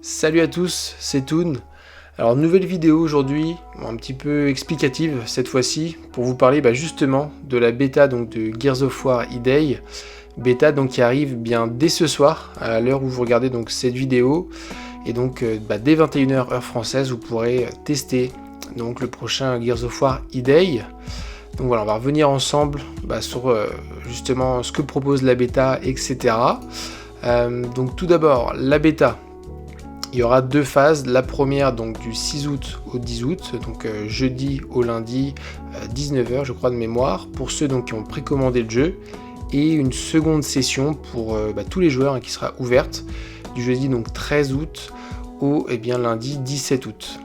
Salut à tous, c'est Toon. Alors nouvelle vidéo aujourd'hui, un petit peu explicative cette fois-ci, pour vous parler justement de la bêta donc, de Gears of War E-Day. Bêta donc, qui arrive bien dès ce soir, à l'heure où vous regardez donc, cette vidéo. Et donc dès 21h heure française, vous pourrez tester donc, le prochain Gears of War E-Day. Donc voilà, on va revenir ensemble sur justement ce que propose la bêta, etc. Donc tout d'abord, la bêta. Il y aura deux phases, la première donc du 6 août au 10 août, donc jeudi au lundi, 19h je crois de mémoire, pour ceux donc, qui ont précommandé le jeu, et une seconde session pour tous les joueurs qui sera ouverte, du jeudi donc 13 août au lundi 17 août.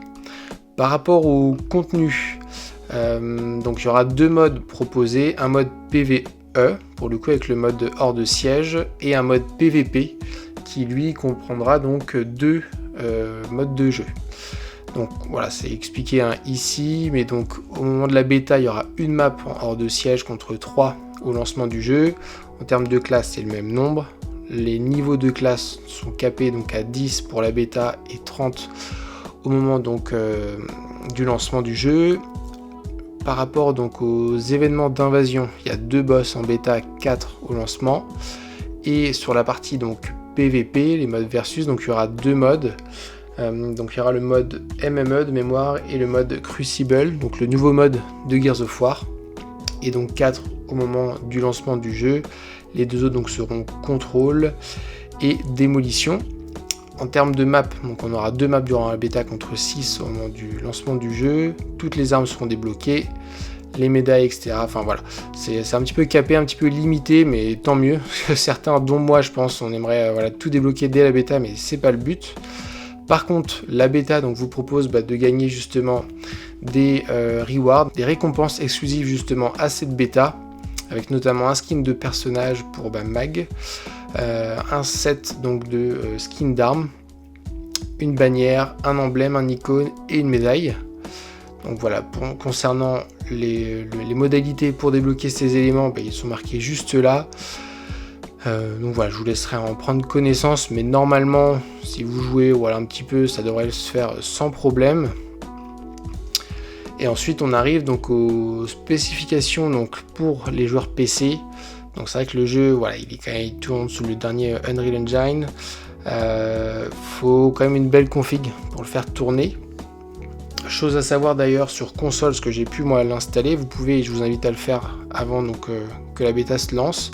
Par rapport au contenu, donc il y aura deux modes proposés, un mode PvE, pour le coup avec le mode hors de siège, et un mode PvP, qui lui comprendra donc deux modes de jeu. Donc voilà, c'est expliqué ici, mais donc au moment de la bêta, il y aura une map en hors de siège contre 3 au lancement du jeu. En termes de classe, c'est le même nombre. Les niveaux de classe sont capés donc à 10 pour la bêta et 30 au moment donc du lancement du jeu. Par rapport donc aux événements d'invasion, il y a 2 boss en bêta, 4 au lancement. Et sur la partie donc PvP, les modes versus, donc il y aura 2 modes. Donc il y aura le mode MME de mémoire et le mode Crucible, donc le nouveau mode de Gears of War. Et donc 4 au moment du lancement du jeu. Les deux autres donc seront Control et Démolition. En termes de map, donc on aura 2 maps durant la bêta contre 6 au moment du lancement du jeu. Toutes les armes seront débloquées, les médailles, etc. Enfin voilà, c'est un petit peu capé, un petit peu limité, mais tant mieux. Certains, dont moi je pense, on aimerait tout débloquer dès la bêta, mais c'est pas le but. Par contre, la bêta donc, vous propose de gagner justement des rewards, des récompenses exclusives justement à cette bêta, avec notamment un skin de personnage pour Mag, un set donc de skin d'armes, une bannière, un emblème, un icône et une médaille. Donc voilà, concernant les modalités pour débloquer ces éléments, ils sont marqués juste là. Donc voilà, je vous laisserai en prendre connaissance, mais normalement, si vous jouez un petit peu, ça devrait se faire sans problème. Et ensuite, on arrive donc aux spécifications donc, pour les joueurs PC. Donc c'est vrai que le jeu, il tourne sous le dernier Unreal Engine. Faut quand même une belle config pour le faire tourner. Chose à savoir d'ailleurs sur console, ce que j'ai pu moi l'installer, vous pouvez, je vous invite à le faire avant donc, que la bêta se lance.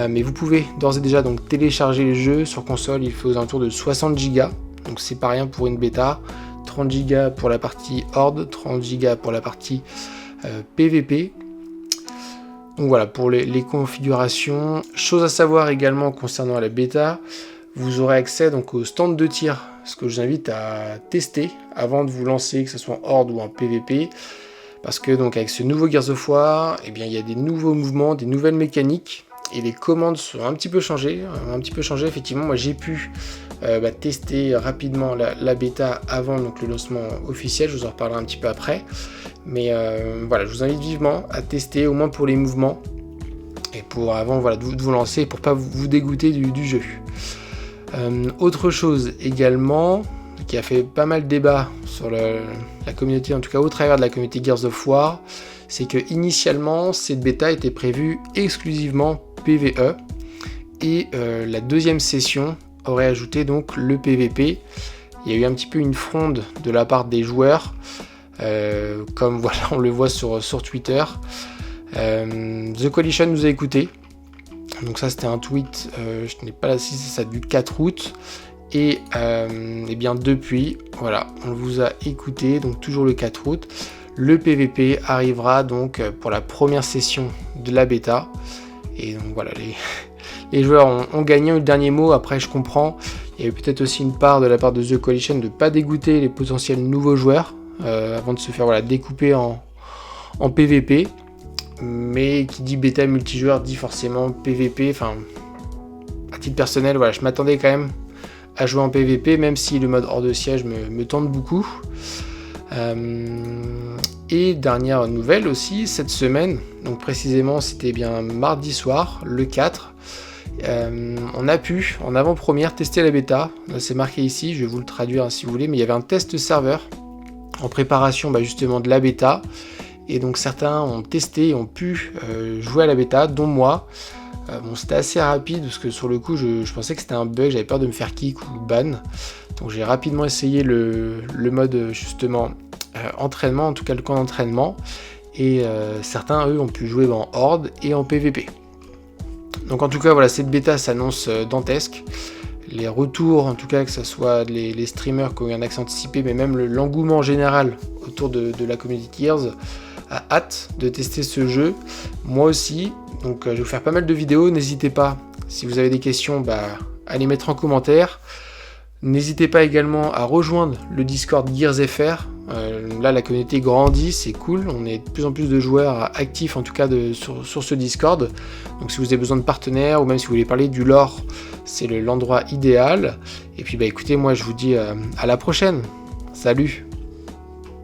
Mais vous pouvez d'ores et déjà donc, télécharger le jeu sur console, il fait aux alentours de 60 Go, donc c'est pas rien pour une bêta. 30 Go pour la partie Horde, 30 Go pour la partie PvP. Donc voilà pour les configurations. Chose à savoir également concernant la bêta, vous aurez accès donc au stand de tir, ce que je vous invite à tester avant de vous lancer, que ce soit en Horde ou en PvP. Parce que donc avec ce nouveau Gears of War, il y a des nouveaux mouvements, des nouvelles mécaniques. Et les commandes sont un petit peu changées. Effectivement, moi j'ai pu tester rapidement la bêta avant donc, le lancement officiel, je vous en reparlerai un petit peu après. Mais je vous invite vivement à tester, au moins pour les mouvements, et pour avant de vous lancer, pour pas vous dégoûter du jeu. Autre chose également, qui a fait pas mal de débat sur la communauté, en tout cas au travers de la communauté Gears of War, c'est que initialement cette bêta était prévue exclusivement PvE et la deuxième session aurait ajouté donc le PvP. Il y a eu un petit peu une fronde de la part des joueurs, comme on le voit sur Twitter. The Coalition nous a écoutés, donc ça c'était un tweet, je n'ai pas la 6, ça du 4 août. Et depuis, on vous a écouté, donc toujours le 4 août. Le PvP arrivera donc pour la première session de la bêta. Et donc voilà, les joueurs ont gagné le dernier mot. Après, je comprends, il y a eu peut-être aussi une part de la part de The Coalition de ne pas dégoûter les potentiels nouveaux joueurs avant de se faire découper en PvP. Mais qui dit bêta multijoueur dit forcément PvP. Enfin, à titre personnel, je m'attendais quand même à jouer en PvP, même si le mode hors de siège me tente beaucoup. Et dernière nouvelle aussi, cette semaine, donc précisément c'était bien mardi soir, le 4, on a pu en avant-première tester la bêta. C'est marqué ici, je vais vous le traduire si vous voulez, mais il y avait un test serveur en préparation justement de la bêta, et donc certains ont testé et ont pu jouer à la bêta, dont moi. Bon, c'était assez rapide parce que sur le coup je pensais que c'était un bug, j'avais peur de me faire kick ou ban, donc j'ai rapidement essayé le mode justement entraînement, en tout cas le camp d'entraînement, et certains eux ont pu jouer en horde et en PVP. Donc en tout cas voilà, cette bêta s'annonce dantesque. Les retours, en tout cas que ce soit les streamers qui ont eu un accès anticipé, mais même l'engouement général autour de la community Gears, a hâte de tester ce jeu. Moi aussi, donc je vais vous faire pas mal de vidéos. N'hésitez pas, si vous avez des questions, à les mettre en commentaire. N'hésitez pas également à rejoindre le Discord GearsFR. Là, la communauté grandit, c'est cool. On est de plus en plus de joueurs actifs, en tout cas sur ce Discord. Donc si vous avez besoin de partenaires, ou même si vous voulez parler du lore, c'est l'endroit idéal. Et puis écoutez, moi je vous dis à la prochaine. Salut!